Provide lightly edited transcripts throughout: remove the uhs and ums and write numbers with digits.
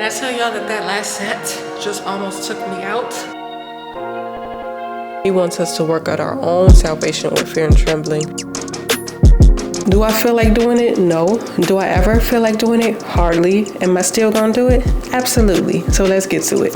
When I tell y'all that last set just almost took me out. He wants us to work out our own salvation with fear and trembling. Do I feel like doing it? No. Do I ever feel like doing it? Hardly. Am I still gonna do it? Absolutely. So let's get to it.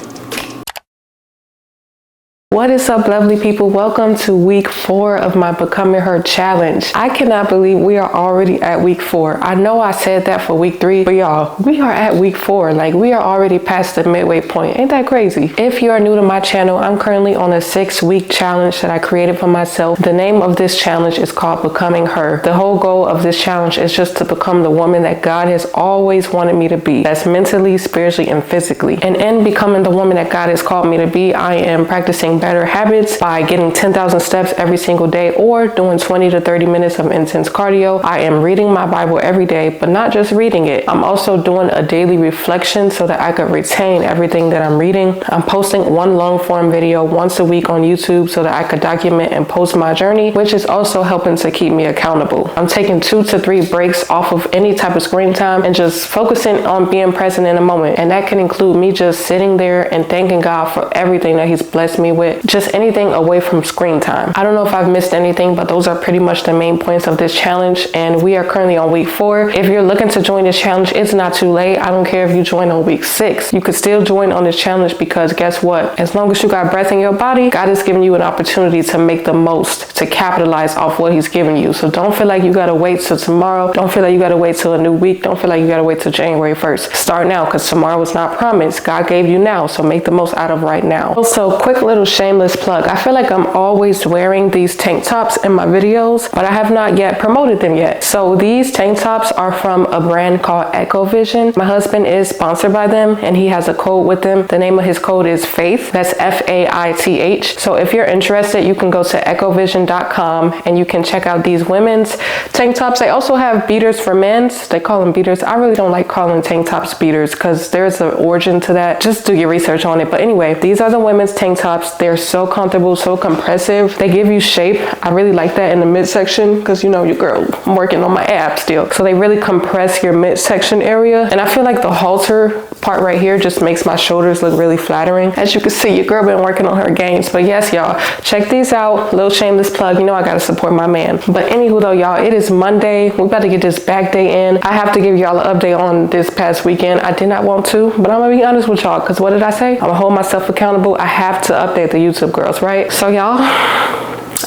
What is up, lovely people? Welcome to week 4 of my Becoming Her challenge. I cannot believe we are already at week 4. I know I said that for week 3, but y'all, we are at week 4. Like, we are already past the midway point. Ain't that crazy? If you are new to my channel, I'm currently on a 6-week challenge that I created for myself. The name of this challenge is called Becoming Her. The whole goal of this challenge is just to become the woman that God has always wanted me to be. That's mentally, spiritually, and physically. And in becoming the woman that God has called me to be, I am practicing better habits by getting 10,000 steps every single day or doing 20 to 30 minutes of intense cardio. I am reading my Bible every day, but not just reading it. I'm also doing a daily reflection so that I could retain everything that I'm reading. I'm posting one long form video once a week on YouTube so that I could document and post my journey, which is also helping to keep me accountable. I'm taking 2 to 3 breaks off of any type of screen time and just focusing on being present in the moment. And that can include me just sitting there and thanking God for everything that He's blessed me with. Just anything away from screen time. I don't know if I've missed anything, but those are pretty much the main points of this challenge. And we are currently on week 4. If you're looking to join this challenge, it's not too late. I don't care if you join on week 6. You could still join on this challenge because guess what? As long as you got breath in your body, God is giving you an opportunity to make the most, to capitalize off what He's giving you. So don't feel like you gotta wait till tomorrow. Don't feel like you gotta wait till a new week. Don't feel like you gotta wait till January 1st. Start now, because tomorrow is not promised. God gave you now, so make the most out of right now. Also, quick little shameless plug. I feel like I'm always wearing these tank tops in my videos, but I have not yet promoted them yet. So these tank tops are from a brand called Vision. My husband is sponsored by them and he has a code with them. The name of his code is FAITH. That's FAITH. So if you're interested, you can go to echovision.com and you can check out these women's tank tops. They also have beaters for men's. They call them beaters. I really don't like calling tank tops beaters because there's an origin to that. Just do your research on it. But anyway, these are the women's tank tops. They're so comfortable, so compressive. They give you shape. I really like that in the midsection because, you know, your girl, I'm working on my abs still. So they really compress your midsection area. And I feel like the halter part right here just makes my shoulders look really flattering. As you can see, your girl been working on her gains. But yes, y'all, check these out. Little shameless plug. You know I gotta support my man. But anywho though, y'all, it is Monday. We about to get this back day in. I have to give y'all an update on this past weekend. I did not want to, but I'm gonna be honest with y'all because what did I say? I'm gonna hold myself accountable. I have to update the YouTube girls, right? So y'all,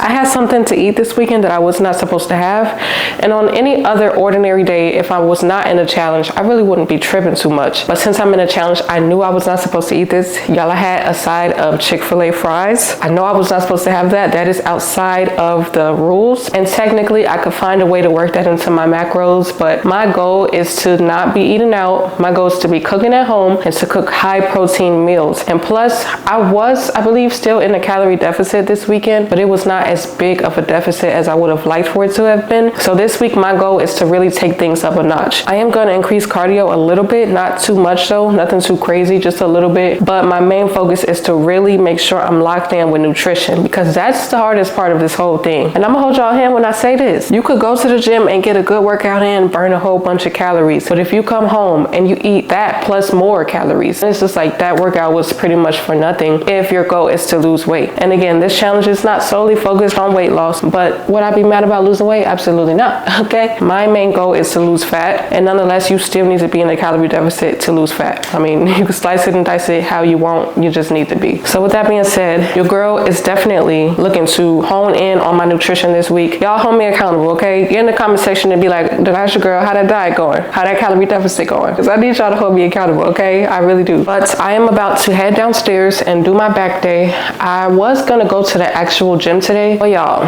I had something to eat this weekend that I was not supposed to have. And on any other ordinary day, if I was not in a challenge, I really wouldn't be tripping too much. But since I'm in a challenge, I knew I was not supposed to eat this. Y'all, I had a side of Chick-fil-A fries. I know I was not supposed to have that. That is outside of the rules. And technically, I could find a way to work that into my macros. But my goal is to not be eating out. My goal is to be cooking at home and to cook high protein meals. And plus, I believe, still in a calorie deficit this weekend, but it was not as big of a deficit as I would have liked for it to have been. So this week my goal is to really take things up a notch. I am going to increase cardio a little bit, not too much though, nothing too crazy, just a little bit. But my main focus is to really make sure I'm locked in with nutrition because that's the hardest part of this whole thing. And I'm gonna hold y'all hand when I say this. You could go to the gym and get a good workout in, burn a whole bunch of calories. But if you come home and you eat that plus more calories, it's just like that workout was pretty much for nothing if your goal is to lose weight. And again, this challenge is not solely focused on weight loss, but would I be mad about losing weight? Absolutely not. Okay, my main goal is to lose fat, and nonetheless you still need to be in a calorie deficit to lose fat. I mean, you can slice it and dice it how you want, you just need to be. So with that being said, your girl is definitely looking to hone in on my nutrition this week. Y'all hold me accountable, okay? Get in the comment section and be like, did I ask your girl how that diet going, how that calorie deficit going? Because I need y'all to hold me accountable, okay? I really do. But I am about to head downstairs and do my back day. I was gonna go to the actual gym today, but y'all,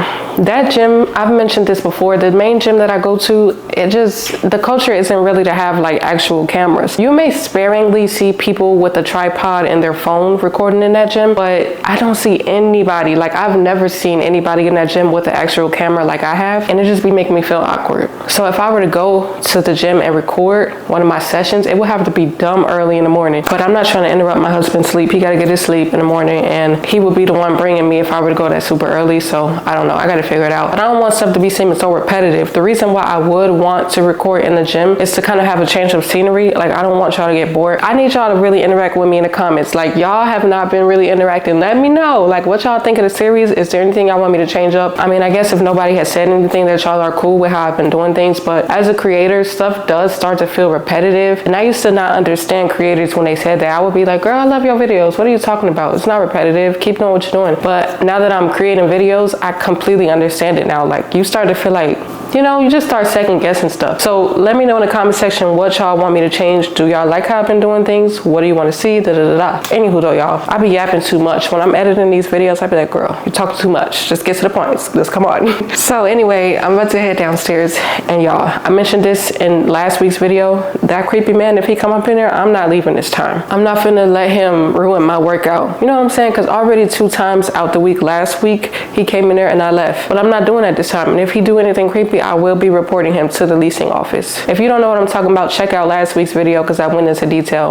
that gym, I've mentioned this before, the main gym that I go to, the culture isn't really to have like actual cameras. You may sparingly see people with a tripod and their phone recording in that gym, but I don't see anybody, like I've never seen anybody in that gym with an actual camera like I have, and it just be making me feel awkward. So if I were to go to the gym and record one of my sessions, it would have to be dumb early in the morning. But I'm not trying to interrupt my husband's sleep. He got to get his sleep in the morning, and he would be the one bringing me if I were to go that super early. early, so I don't know. I gotta figure it out. But I don't want stuff to be seeming so repetitive. The reason why I would want to record in the gym is to kind of have a change of scenery. Like, I don't want y'all to get bored. I need y'all to really interact with me in the comments. Like, y'all have not been really interacting. Let me know, like, what y'all think of the series. Is there anything y'all want me to change up? I mean, I guess if nobody has said anything, that y'all are cool with how I've been doing things, but as a creator, stuff does start to feel repetitive. And I used to not understand creators when they said that. I would be like, girl, I love your videos. What are you talking about? It's not repetitive. Keep doing what you're doing. But now that I'm creating videos, I completely understand it now. Like, you start to feel like, you know, you just start second guessing stuff. So let me know in the comment section what y'all want me to change. Do y'all like how I've been doing things? What do you want to see? Anywho though, y'all, I be yapping too much. When I'm editing these videos, I be like, girl, you talk too much. Just get to the point. Just come on. So anyway, I'm about to head downstairs, and y'all, I mentioned this in last week's video. That creepy man, if he come up in there, I'm not leaving this time. I'm not finna let him ruin my workout. You know what I'm saying? Because already 2 times out the week last week, he came in there and I left. But I'm not doing that this time. And if he do anything creepy, I will be reporting him to the leasing office. If you don't know what I'm talking about, check out last week's video, because I went into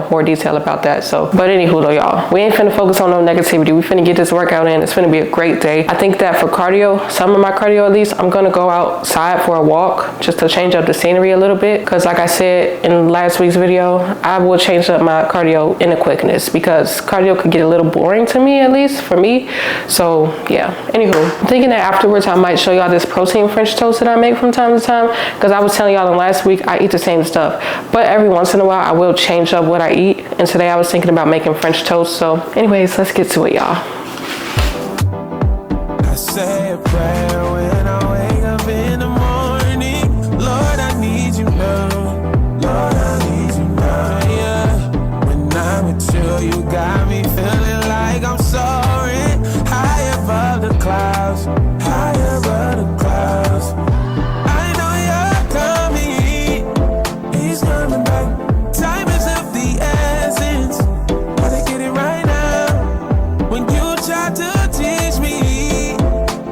more detail about that. So, but anywho though, y'all, we ain't finna focus on no negativity. We finna get this workout in. It's finna be a great day. I think that for cardio, some of my cardio at least, I'm gonna go outside for a walk just to change up the scenery a little bit. Because like I said in last week's video, I will change up my cardio in a quickness, because cardio could get a little boring to me, at least for me. So yeah, anywho, I'm thinking that afterwards I might show y'all this protein French toast that I make from time to time, because I was telling y'all in last week I eat the same stuff, but every once in a while I will change up what I eat. And today I was thinking about making French toast. So anyways, let's get to it, y'all. I say a prayer when I wake up in the morning. Lord, I need you now. Lord, I need you now. Yeah. When I'm with you, you got me feeling like I'm soaring high above the clouds. High above the clouds. I know you're coming. He's coming back. Time is of the essence. Gotta get it right now. When you try to teach me,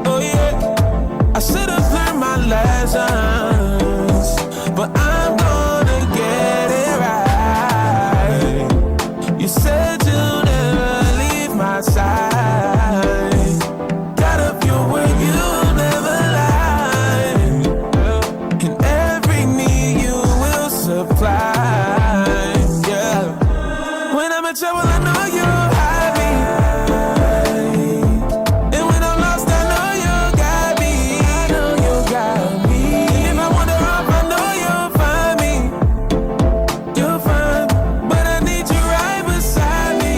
oh yeah, I should have learned my lessons, but I'm gonna get it right. You said you'll never leave my side. Got up your word, you'll never lie. And every need you will supply. Yeah. When I'm in trouble, I know you hide me. And when I'm lost, I know you got me. I know you got me. And if I wander off, I know you'll find me. You'll find me. But I need you right beside me.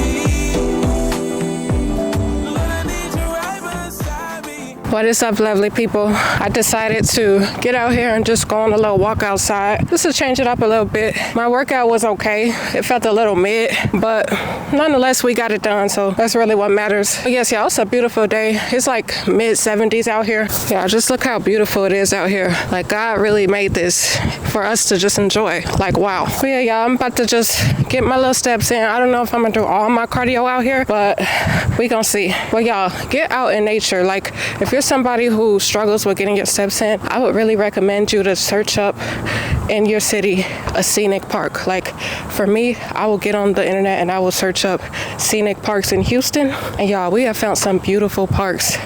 Lord, I need you right beside me. What is up, lovely people? I decided to get out here and just go on a little walk outside just to change it up a little bit. My workout was okay. It felt a little mid, but nonetheless, we got it done, so that's really what matters. But yes, y'all, it's a beautiful day. It's like mid-70s out here. Yeah, just look how beautiful it is out here. Like, God really made this for us to just enjoy. Like, wow. But yeah, y'all, I'm about to just get my little steps in. I don't know if I'm gonna do all my cardio out here, but we gonna see. But y'all, get out in nature. Like, if you're somebody who struggles with getting your steps in, I would really recommend you to search up in your city a scenic park. Like, for me, I will get on the internet and I will search up scenic parks in Houston. And y'all, we have found some beautiful parks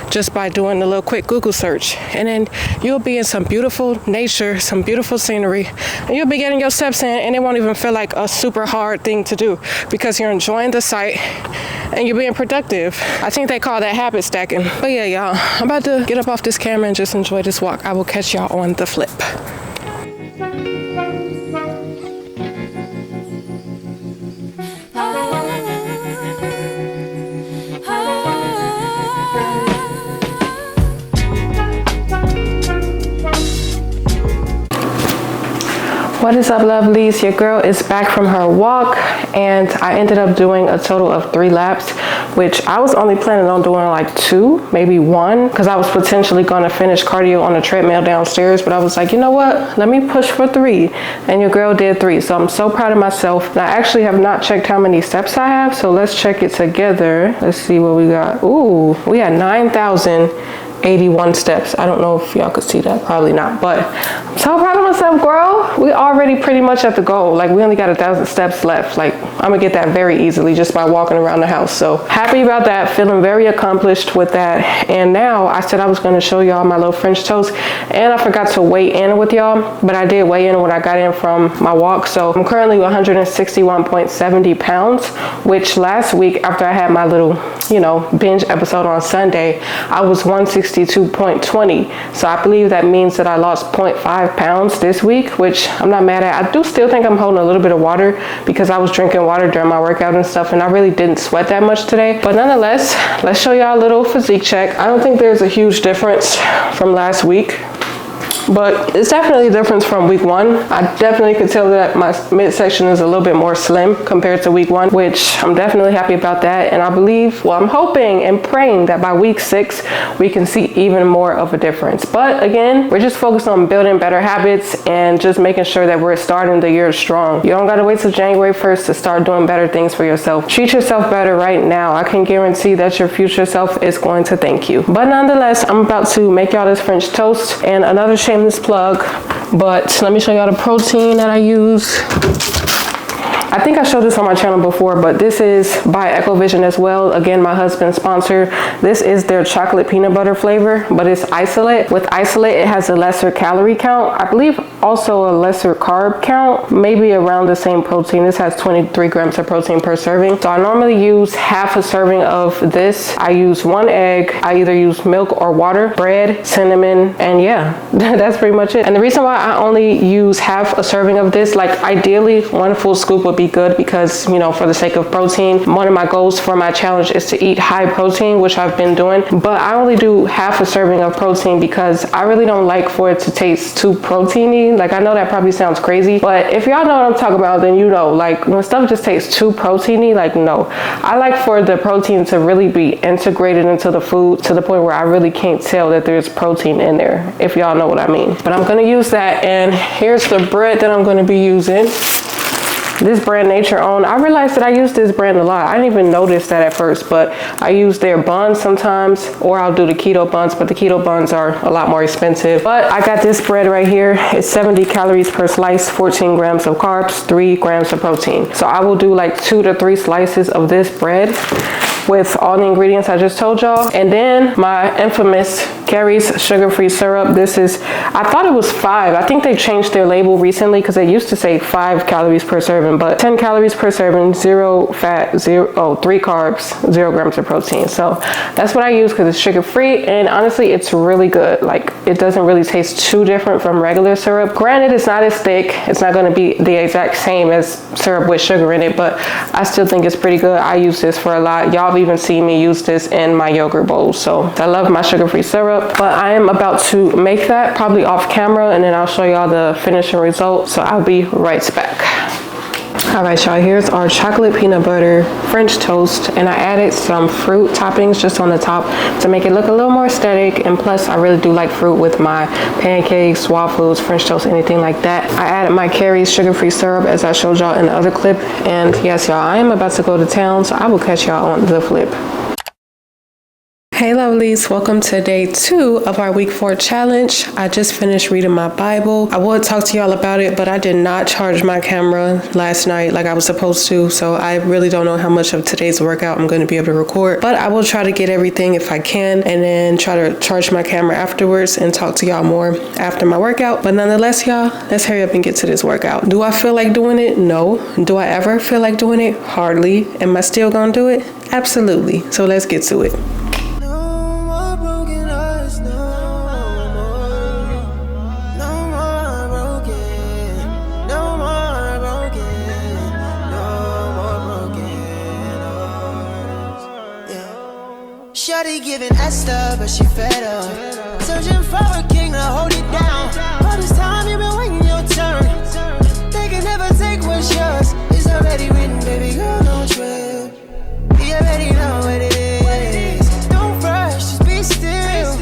just by doing a little quick Google search. And then you'll be in some beautiful nature, some beautiful scenery, and you'll be getting your steps in, and it won't even feel like a super hard thing to do because you're enjoying the sight and you're being productive. I think they call that habit stacking. But yeah, y'all, I'm about to get up off this camera and just enjoy this walk. I will catch y'all on the flip. What is up, lovelies? Your girl is back from her walk, and I ended up doing a total of 3 laps, which I was only planning on doing like 2, maybe 1, because I was potentially going to finish cardio on the treadmill downstairs, but I was like, you know what? Let me push for 3, and your girl did 3, so I'm so proud of myself. And I actually have not checked how many steps I have, so let's check it together. Let's see what we got. Ooh, we had 9,000. 81 steps. I don't know if y'all could see that, probably not, but I'm so proud of myself, girl. We already pretty much at the goal. Like, we only got 1,000 steps left. Like, I'm gonna get that very easily just by walking around the house. So happy about that, feeling very accomplished with that. And now I said I was gonna show y'all my little French toast, and I forgot to weigh in with y'all, but I did weigh in when I got in from my walk. So I'm currently 161.70 pounds, which last week after I had my little, binge episode on Sunday, I was 162.20. So I believe that means that I lost 0.5 pounds this week, which I'm not mad at. I do still think I'm holding a little bit of water because I was drinking water during my workout and stuff, and I really didn't sweat that much today. But nonetheless, let's show y'all a little physique check. I don't think there's a huge difference from last week, but it's definitely a difference from week 1. I definitely could tell that my midsection is a little bit more slim compared to week 1, which I'm definitely happy about that. And I believe, I'm hoping and praying that by week 6, we can see even more of a difference. But again, we're just focused on building better habits and just making sure that we're starting the year strong. You don't gotta wait till January 1st to start doing better things for yourself. Treat yourself better right now. I can guarantee that your future self is going to thank you. But nonetheless, I'm about to make y'all this French toast, and another shameless plug, but let me show y'all the protein that I use. I think I showed this on my channel before, but this is by Ecovision as well. Again, my husband's sponsor. This is their chocolate peanut butter flavor, but it's isolate. With isolate, it has a lesser calorie count. I believe also a lesser carb count, maybe around the same protein. This has 23 grams of protein per serving. So I normally use half a serving of this. I use 1 egg. I either use milk or water, bread, cinnamon, and yeah, that's pretty much it. And the reason why I only use half a serving of this, like ideally 1 full scoop would be good because, for the sake of protein, one of my goals for my challenge is to eat high protein, which I've been doing, but I only do half a serving of protein because I really don't like for it to taste too proteiny. Like, I know that probably sounds crazy, but if y'all know what I'm talking about, then like when stuff just tastes too proteiny, like no. I like for the protein to really be integrated into the food to the point where I really can't tell that there's protein in there, if y'all know what I mean. But I'm gonna use that, and here's the bread that I'm gonna be using. This brand Nature Own. I realized that I use this brand a lot. I didn't even notice that at first, but I use their buns sometimes, or I'll do the keto buns, but the keto buns are a lot more expensive. But I got this bread right here. It's 70 calories per slice, 14 grams of carbs, 3 grams of protein. So I will do like 2 to 3 slices of this bread with all the ingredients I just told y'all. And then my infamous Carrie's sugar-free syrup. This is, I thought it was 5. I think they changed their label recently because they used to say 5 calories per serving, but 10 calories per serving, 0 fat, 3 carbs, 0 grams of protein. So that's what I use because it's sugar-free, and honestly, it's really good. Like, it doesn't really taste too different from regular syrup. Granted, it's not as thick. It's not going to be the exact same as syrup with sugar in it, but I still think it's pretty good. I use this for a lot. Y'all have even seen me use this in my yogurt bowls. So I love my sugar-free syrup, but I am about to make that probably off camera, and then I'll show y'all the finishing result. So I'll be right back. All right, y'all, here's our chocolate peanut butter French toast, and I added some fruit toppings just on the top to make it look a little more aesthetic, and plus I really do like fruit with my pancakes, waffles, French toast, anything like that. I added my Carrie's sugar-free syrup as I showed y'all in the other clip, and yes, y'all, I am about to go to town, so I will catch y'all on the flip. Hey lovelies, welcome to day 2 of our week 4 challenge. I just finished reading my Bible. I would talk to y'all about it, but I did not charge my camera last night like I was supposed to, so I really don't know how much of today's workout I'm going to be able to record, but I will try to get everything if I can, and then try to charge my camera afterwards and talk to y'all more after my workout. But nonetheless, y'all, let's hurry up and get to this workout. Do I feel like doing it? No. Do I ever feel like doing it? Hardly. Am I still gonna do it? Absolutely. So let's get to it. Shawty giving Esther, but she fed up. Searching for a king to hold it down. All this time you been waiting your turn. They can never take what's yours. It's already written, baby girl, don't trip. You already know what it is. Don't rush, just be still.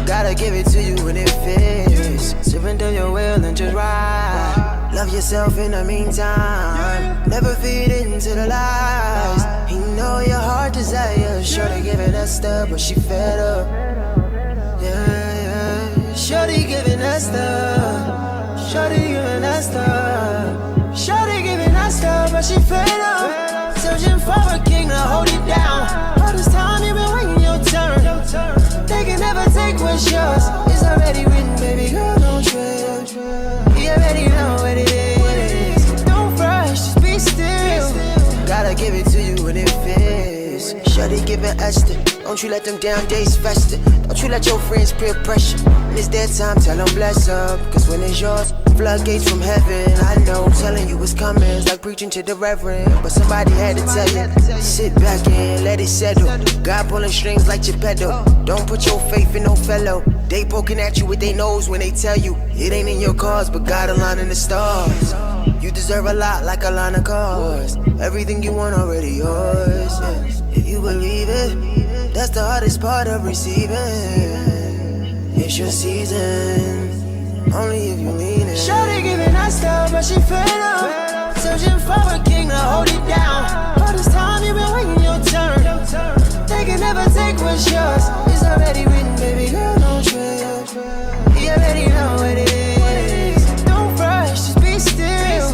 Gotta give it to you when it fits. Surrender your will and just ride. Love yourself in the meantime. Never feed into the lies. He know your heart desires. Sure to give it Esther, but she fed up. Yeah. take what's yours. It's already written, baby girl, don't trip. You already know what it is. Don't rush, just be still. Gotta give it to you when it fits. Shawty giving Esther. Don't you let them down days fester. Don't you let your friends peer pressure. When it's their time, tell them bless up. Cause when it's yours, floodgates from heaven. I know, telling you it's coming. It's like preaching to the reverend. But somebody had to tell you. Sit back and let it settle. God pulling strings like Geppetto. Don't put your faith in no fellow. They poking at you with their nose when they tell you it ain't in your cause, but God aligning the stars. You deserve a lot like a line of cars. Everything you want already yours. If you believe it, that's the hardest part of receiving. It's your season, only if you mean it. Shawty giving us stuff, but she fed up. Searching for a king to hold it down. All this time you been waiting your turn. They can never take what's yours. It's already written, baby girl, don't trip. You already know what it is. Don't rush, just be still.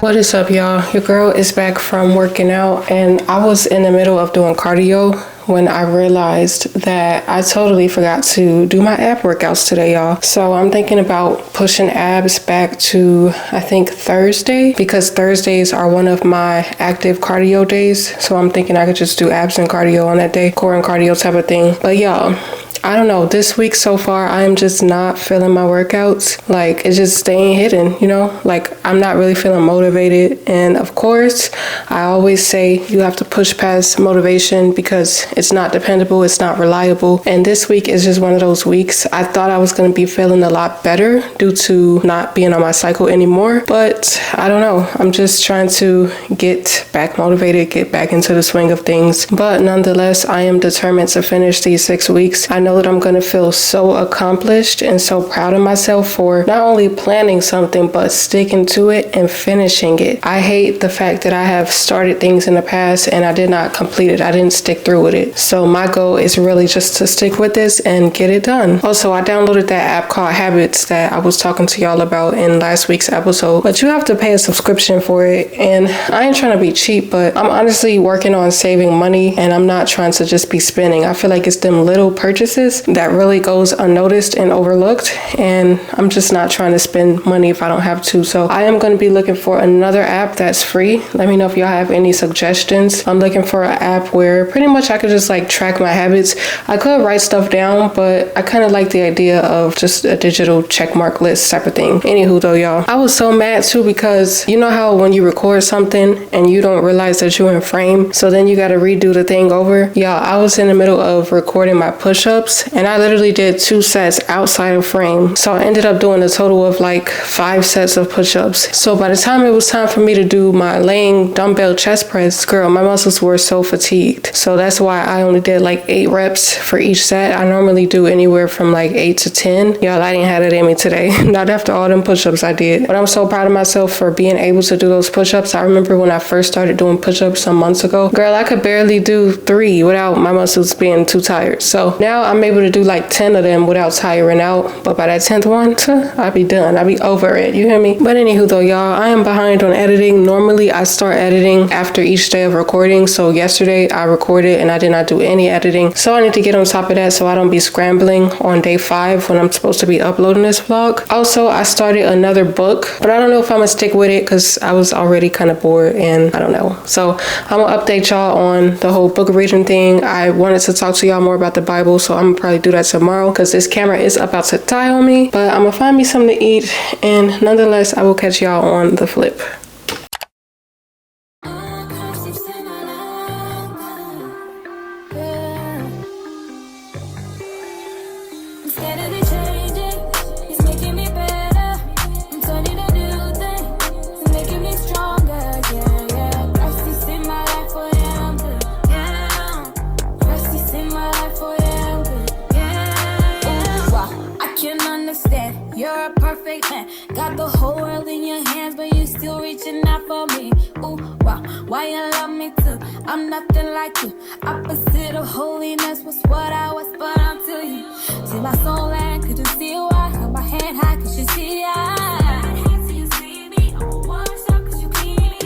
What is up, y'all? Your girl is back from working out, and I was in the middle of doing cardio when I realized that I totally forgot to do my ab workouts today, y'all. So I'm thinking about pushing abs back to, I think, Thursday, because Thursdays are one of my active cardio days. So I'm thinking I could just do abs and cardio on that day, core and cardio type of thing. But y'all, I don't know, this week so far, I'm just not feeling my workouts. Like, it's just staying hidden, you know? Like, I'm not really feeling motivated. And of course, I always say you have to push past motivation because it's not dependable, it's not reliable. And this week is just one of those weeks. I thought I was gonna be feeling a lot better due to not being on my cycle anymore. But I don't know, I'm just trying to get back motivated, get back into the swing of things. But nonetheless, I am determined to finish these 6 weeks. I know that I'm going to feel so accomplished and so proud of myself for not only planning something, but sticking to it and finishing it. I hate the fact that I have started things in the past and I did not complete it. I didn't stick through with it. So my goal is really just to stick with this and get it done. Also, I downloaded that app called Habits that I was talking to y'all about in last week's episode, but you have to pay a subscription for it. And I ain't trying to be cheap, but I'm honestly working on saving money and I'm not trying to just be spending. I feel like it's them little purchases that really goes unnoticed and overlooked, and I'm just not trying to spend money if I don't have to. So I am going to be looking for another app that's free. Let me know if y'all have any suggestions. I'm looking for an app where pretty much I could just like track my habits. I could write stuff down, but I kind of like the idea of just a digital checkmark list type of thing. Anywho though, y'all, I was so mad too because you know how when you record something and you don't realize that you're in frame, so then you got to redo the thing over. Y'all, I was in the middle of recording my push-ups and I literally did 2 sets outside of frame. So I ended up doing a total of like 5 sets of push-ups. So by the time it was time for me to do my laying dumbbell chest press, girl, my muscles were so fatigued. So that's why I only did like 8 reps for each set. I normally do anywhere from like 8 to 10. Y'all, I didn't have it in me today. Not after all them push-ups I did. But I'm so proud of myself for being able to do those push-ups. I remember when I first started doing push-ups some months ago, girl, I could barely do 3 without my muscles being too tired. So now I'm able to do like 10 of them without tiring out, but by that 10th one, I'll be done. I'll be over it. You hear me? But anywho though, y'all, I am behind on editing. Normally I start editing after each day of recording. So yesterday I recorded and I did not do any editing. So I need to get on top of that so I don't be scrambling on day 5 when I'm supposed to be uploading this vlog. Also, I started another book, but I don't know if I'm gonna stick with it because I was already kind of bored and I don't know. So I'm gonna update y'all on the whole book reading thing. I wanted to talk to y'all more about the Bible, so I'm gonna probably do that tomorrow because this camera is about to die on me. But I'm gonna find me something to eat, and nonetheless I will catch y'all on the flip. You're a perfect man. Got the whole world in your hands, but you still reaching out for me. Ooh, wow, why you love me too? I'm nothing like you. Opposite of holiness was what I was, but until you see my soul and could you see why? Hold my hand high, could you see the eye?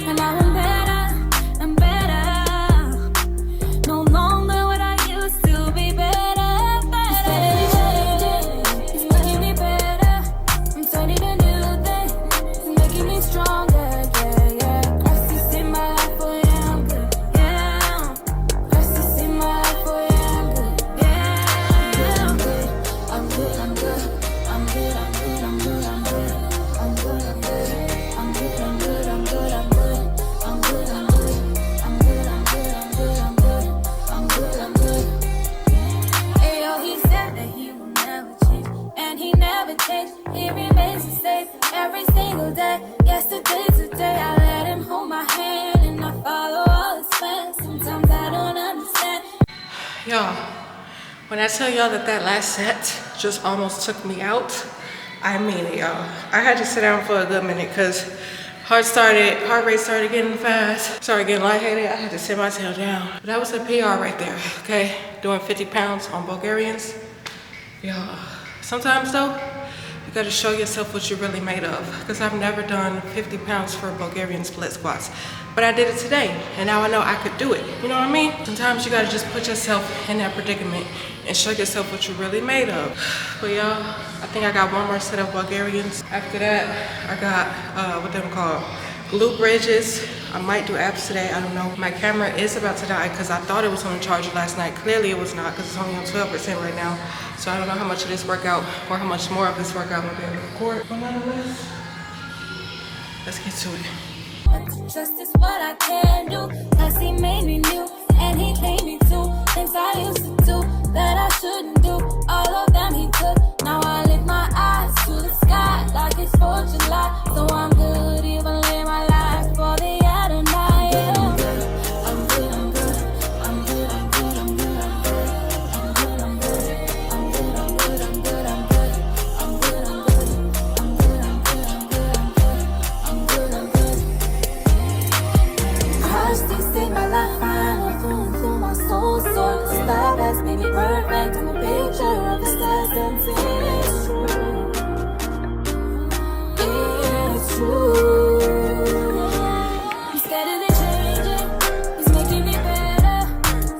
And now I'm better and better. No longer what I used to be better, better. single day. Yesterday, today, I let him hold my hand and I follow all his plans. Sometimes I don't understand. Y'all, when I tell y'all that last set just almost took me out, I mean it, y'all. I had to sit down for a good minute because heart rate started getting fast, started getting lightheaded. I had to sit my tail down. But that was a PR right there, okay? Doing 50 pounds on Bulgarians. Y'all, sometimes though, you gotta show yourself what you're really made of. Because I've never done 50 pounds for Bulgarian split squats. But I did it today, and now I know I could do it. You know what I mean? Sometimes you gotta just put yourself in that predicament and show yourself what you're really made of. But y'all, I think I got one more set of Bulgarians. After that, I got, what them called? Glute bridges. I might do abs today, I don't know. My camera is about to die because I thought it was on the charger last night. Clearly it was not because it's only on 12% right now. So I don't know how much of this workout or how much more of this workout I'm gonna be able to record. But nonetheless, let's get to it. Just is what I can do, cause he made me new, and he made me do things I used to do, that I shouldn't do, all of them he took, now I lift my eyes to the sky, like it's 4th of July, so I'm good, even live my life for the Adonai, yeah. I'm good, I'm good, I'm good, I'm good, I'm good, I'm good, I'm good, I'm good, I'm good, I'm good, I'm good, I'm good, I'm good, I'm good, I'm good, I'm good, I'm good, I'm good, I'm good. See my life final through my soul source. Love has made me perfect. I'm a picture of the stars dancing. It's true. It's true. I'm steadily changing. He's making me better.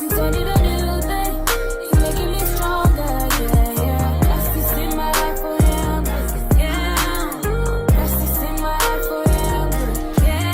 I'm turning a new thing. He's making me stronger. Yeah, yeah. Rest is in my life for him. Yeah. Rest is in my life for him. Yeah.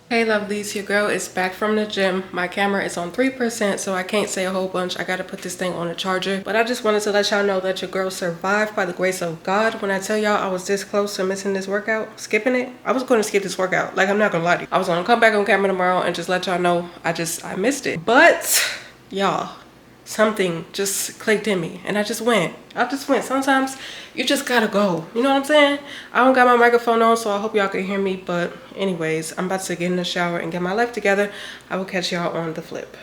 Hey lovelies, your girl is back from the gym. My camera is on 3%, so I can't say a whole bunch. I gotta put this thing on a charger. But I just wanted to let y'all know that your girl survived by the grace of God. When I tell y'all I was this close to missing this workout, skipping it, I was gonna skip this workout. Like, I'm not gonna lie to you. I was gonna come back on camera tomorrow and just let y'all know I missed it. But y'all, something just clicked in me and I just went. Sometimes you just gotta go. You know what I'm saying? I don't got my microphone on, so I hope y'all can hear me. But anyways, I'm about to get in the shower and get my life together. I will catch y'all on the flip.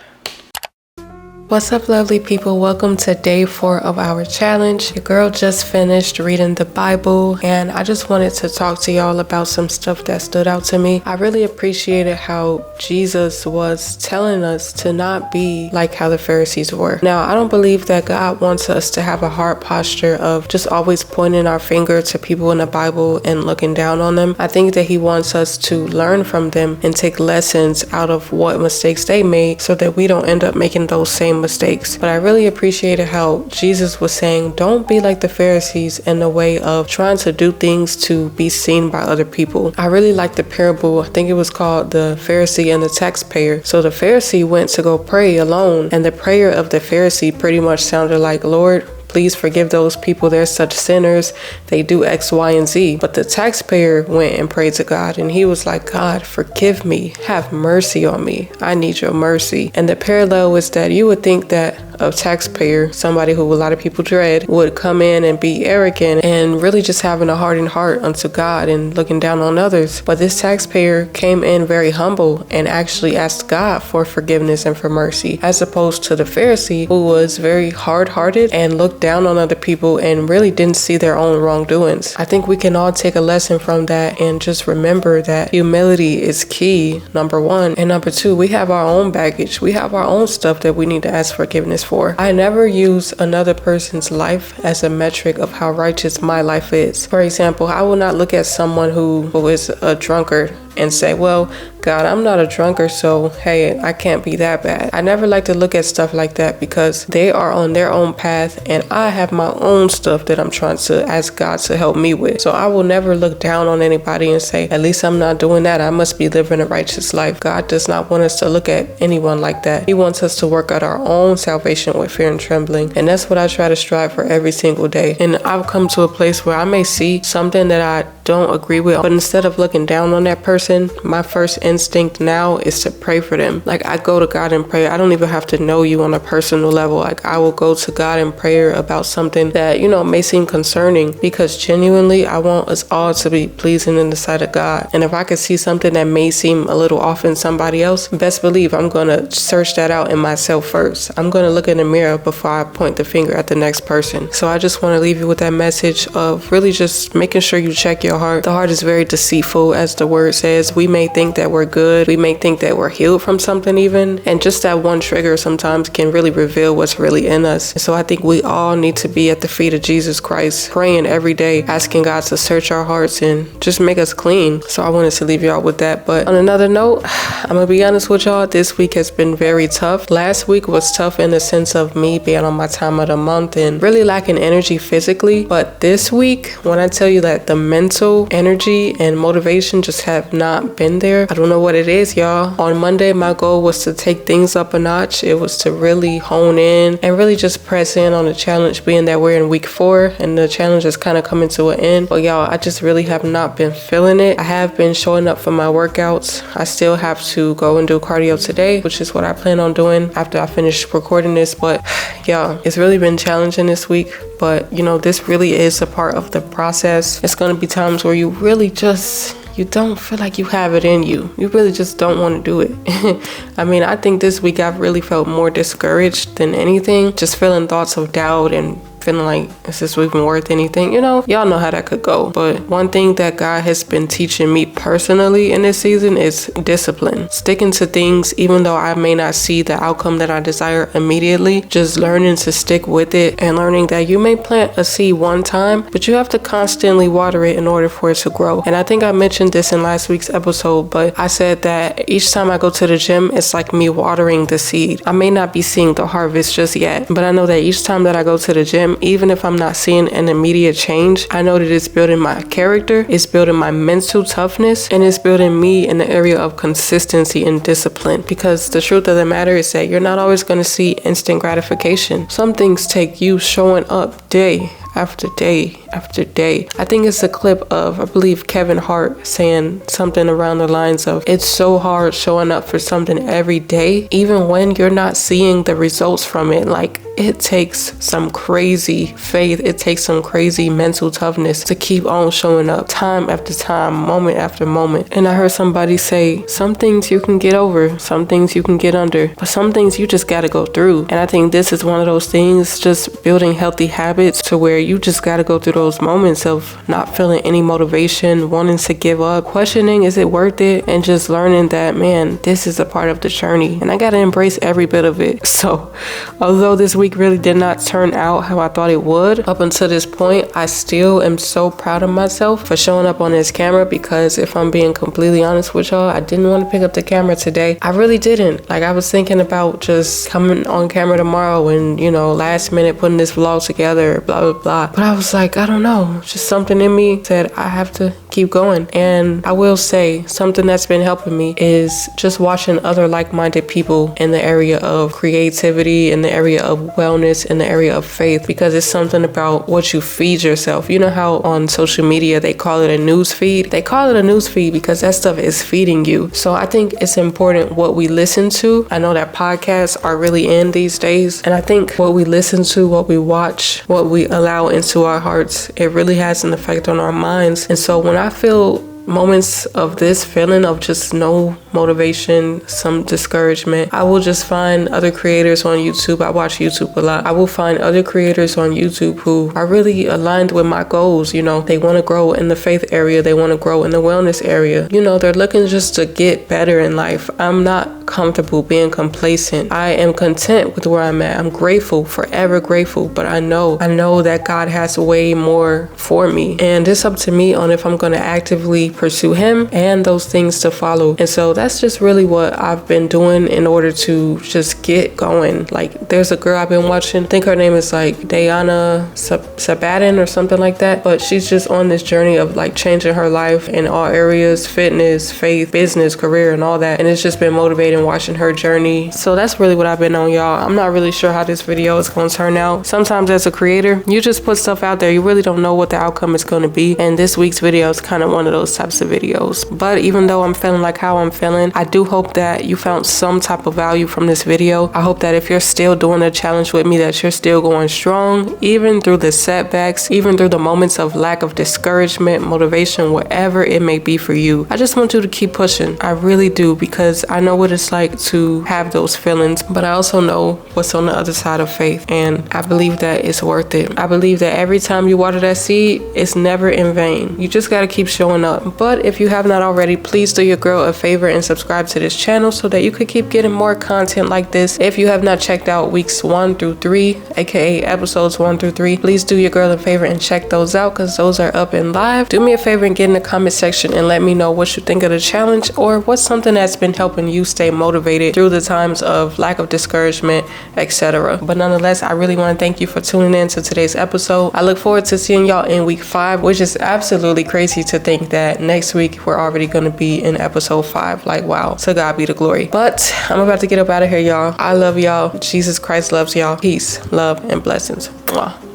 What's up, lovely people? Welcome to day 4 of our challenge. Your girl just finished reading the Bible and I just wanted to talk to y'all about some stuff that stood out to me. I really appreciated how Jesus was telling us to not be like how the Pharisees were. Now, I don't believe that God wants us to have a heart posture of just always pointing our finger to people in the Bible and looking down on them. I think that he wants us to learn from them and take lessons out of what mistakes they made so that we don't end up making those same mistakes. But I really appreciated how Jesus was saying, don't be like the Pharisees in the way of trying to do things to be seen by other people. I really liked the parable. I think it was called the Pharisee and the taxpayer. So the Pharisee went to go pray alone, and the prayer of the Pharisee pretty much sounded like, Lord, please forgive those people. They're such sinners. They do X, Y, and Z. But the taxpayer went and prayed to God and he was like, God, forgive me. Have mercy on me. I need your mercy. And the parallel is that you would think that a taxpayer, somebody who a lot of people dread, would come in and be arrogant and really just having a hardened heart unto God and looking down on others. But this taxpayer came in very humble and actually asked God for forgiveness and for mercy, as opposed to the Pharisee, who was very hard-hearted and looked down on other people and really didn't see their own wrongdoings. I think we can all take a lesson from that and just remember that humility is key, number 1. And number 2, we have our own baggage. We have our own stuff that we need to ask forgiveness for. I never use another person's life as a metric of how righteous my life is. For example, I will not look at someone who is a drunkard and say, well, God, I'm not a drunkard, so hey, I can't be that bad. I never like to look at stuff like that because they are on their own path and I have my own stuff that I'm trying to ask God to help me with. So I will never look down on anybody and say, at least I'm not doing that. I must be living a righteous life. God does not want us to look at anyone like that. He wants us to work out our own salvation with fear and trembling. And that's what I try to strive for every single day. And I've come to a place where I may see something that I don't agree with, but instead of looking down on that person, my first instinct now is to pray for them. Like, I go to God in prayer. I don't even have to know you on a personal level. Like, I will go to God in prayer about something that, may seem concerning, because genuinely I want us all to be pleasing in the sight of God. And if I could see something that may seem a little off in somebody else, best believe I'm going to search that out in myself first. I'm going to look in the mirror before I point the finger at the next person. So I just want to leave you with that message of really just making sure you check your heart. The heart is very deceitful, as the word says. We may think that we're good. We may think that we're healed from something even. And just that one trigger sometimes can really reveal what's really in us. And so I think we all need to be at the feet of Jesus Christ, praying every day, asking God to search our hearts and just make us clean. So I wanted to leave y'all with that. But on another note, I'm going to be honest with y'all. This week has been very tough. Last week was tough in the sense of me being on my time of the month and really lacking energy physically. But this week, when I tell you that the mental energy and motivation just have not been there, I don't know what it is, y'all. On Monday, my goal was to take things up a notch. It was to really hone in and really just press in on the challenge, being that we're in week 4 and the challenge is kind of coming to an end. But y'all, I just really have not been feeling it. I have been showing up for my workouts. I still have to go and do cardio today, which is what I plan on doing after I finish recording this. But y'all, it's really been challenging this week. But this really is a part of the process. It's going to be times where you really just, you don't feel like you have it in you. You really just don't want to do it. I mean, I think this week I've really felt more discouraged than anything. Just feeling thoughts of doubt and feeling like, is this even worth anything? Y'all know how that could go. But one thing that God has been teaching me personally in this season is discipline. Sticking to things even though I may not see the outcome that I desire immediately. Just learning to stick with it and learning that you may plant a seed one time, but you have to constantly water it in order for it to grow. And I think I mentioned this in last week's episode, but I said that each time I go to the gym, it's like me watering the seed. I may not be seeing the harvest just yet, but I know that each time that I go to the gym, even if I'm not seeing an immediate change, I know that it's building my character, it's building my mental toughness, and it's building me in the area of consistency and discipline. Because the truth of the matter is that you're not always going to see instant gratification. Some things take you showing up day after day after day. I think it's a clip of, I believe, Kevin Hart saying something around the lines of, it's so hard showing up for something every day, even when you're not seeing the results from it. Like, it takes some crazy faith, it takes some crazy mental toughness to keep on showing up time after time, moment after moment. And I heard somebody say, some things you can get over, some things you can get under, but some things you just gotta go through. And I think this is one of those things, just building healthy habits to where you just gotta go through those moments of not feeling any motivation, wanting to give up, questioning, is it worth it? And just learning that, man, this is a part of the journey and I gotta embrace every bit of it. So although this week really did not turn out how I thought it would up until this point, I still am so proud of myself for showing up on this camera, because if I'm being completely honest with y'all, I didn't want to pick up the camera today. I really didn't. Like, I was thinking about just coming on camera tomorrow and, last minute putting this vlog together, blah, blah, blah. But I was like, I don't know, just something in me said I have to keep going. And I will say something that's been helping me is just watching other like-minded people in the area of creativity, in the area of wellness, in the area of faith, because it's something about what you feed yourself. You know how on social media they call it a news feed? They call it a news feed because that stuff is feeding you. So I think it's important what we listen to. I know that podcasts are really in these days, and I think what we listen to, what we watch, what we allow into our hearts, it really has an effect on our minds. And so when I feel moments of this feeling of just no motivation, some discouragement, I will just find other creators on YouTube. I watch YouTube a lot. I will find other creators on YouTube who are really aligned with my goals. They want to grow in the faith area. They want to grow in the wellness area. They're looking just to get better in life. I'm not comfortable being complacent. I am content with where I'm at. I'm grateful, forever grateful, but I know that God has way more for me. And it's up to me on if I'm going to actively pursue him and those things to follow. And so that's just really what I've been doing in order to just get going. Like, there's a girl I've been watching, I think her name is like Diana Sabatin or something like that, but she's just on this journey of like changing her life in all areas, fitness, faith, business, career, and all that. And it's just been motivating watching her journey. So that's really what I've been on, y'all. I'm not really sure how this video is going to turn out. Sometimes as a creator, you just put stuff out there, you really don't know what the outcome is going to be, and this week's video is kind of one of those types of videos. But even though I'm feeling like how I'm feeling, I do hope that you found some type of value from this video. I hope that if you're still doing a challenge with me, that you're still going strong, even through the setbacks, even through the moments of lack of discouragement, motivation, whatever it may be for you. I just want you to keep pushing. I really do, because I know what it's like to have those feelings, but I also know what's on the other side of faith, and I believe that it's worth it. I believe that every time you water that seed, it's never in vain. You just got to keep showing up. But if you have not already, please do your girl a favor and subscribe to this channel so that you could keep getting more content like this. If you have not checked out weeks 1 through 3, aka episodes 1 through 3, please do your girl a favor and check those out, because those are up and live. Do me a favor and get in the comment section and let me know what you think of the challenge, or what's something that's been helping you stay motivated through the times of lack of discouragement, etc. But nonetheless, I really want to thank you for tuning in to today's episode. I look forward to seeing y'all in week 5, which is absolutely crazy to think that next week we're already going to be in episode 5. Like, wow, to God be the glory. But I'm about to get up out of here, y'all. I love y'all. Jesus Christ loves y'all. Peace, love, and blessings. Mwah.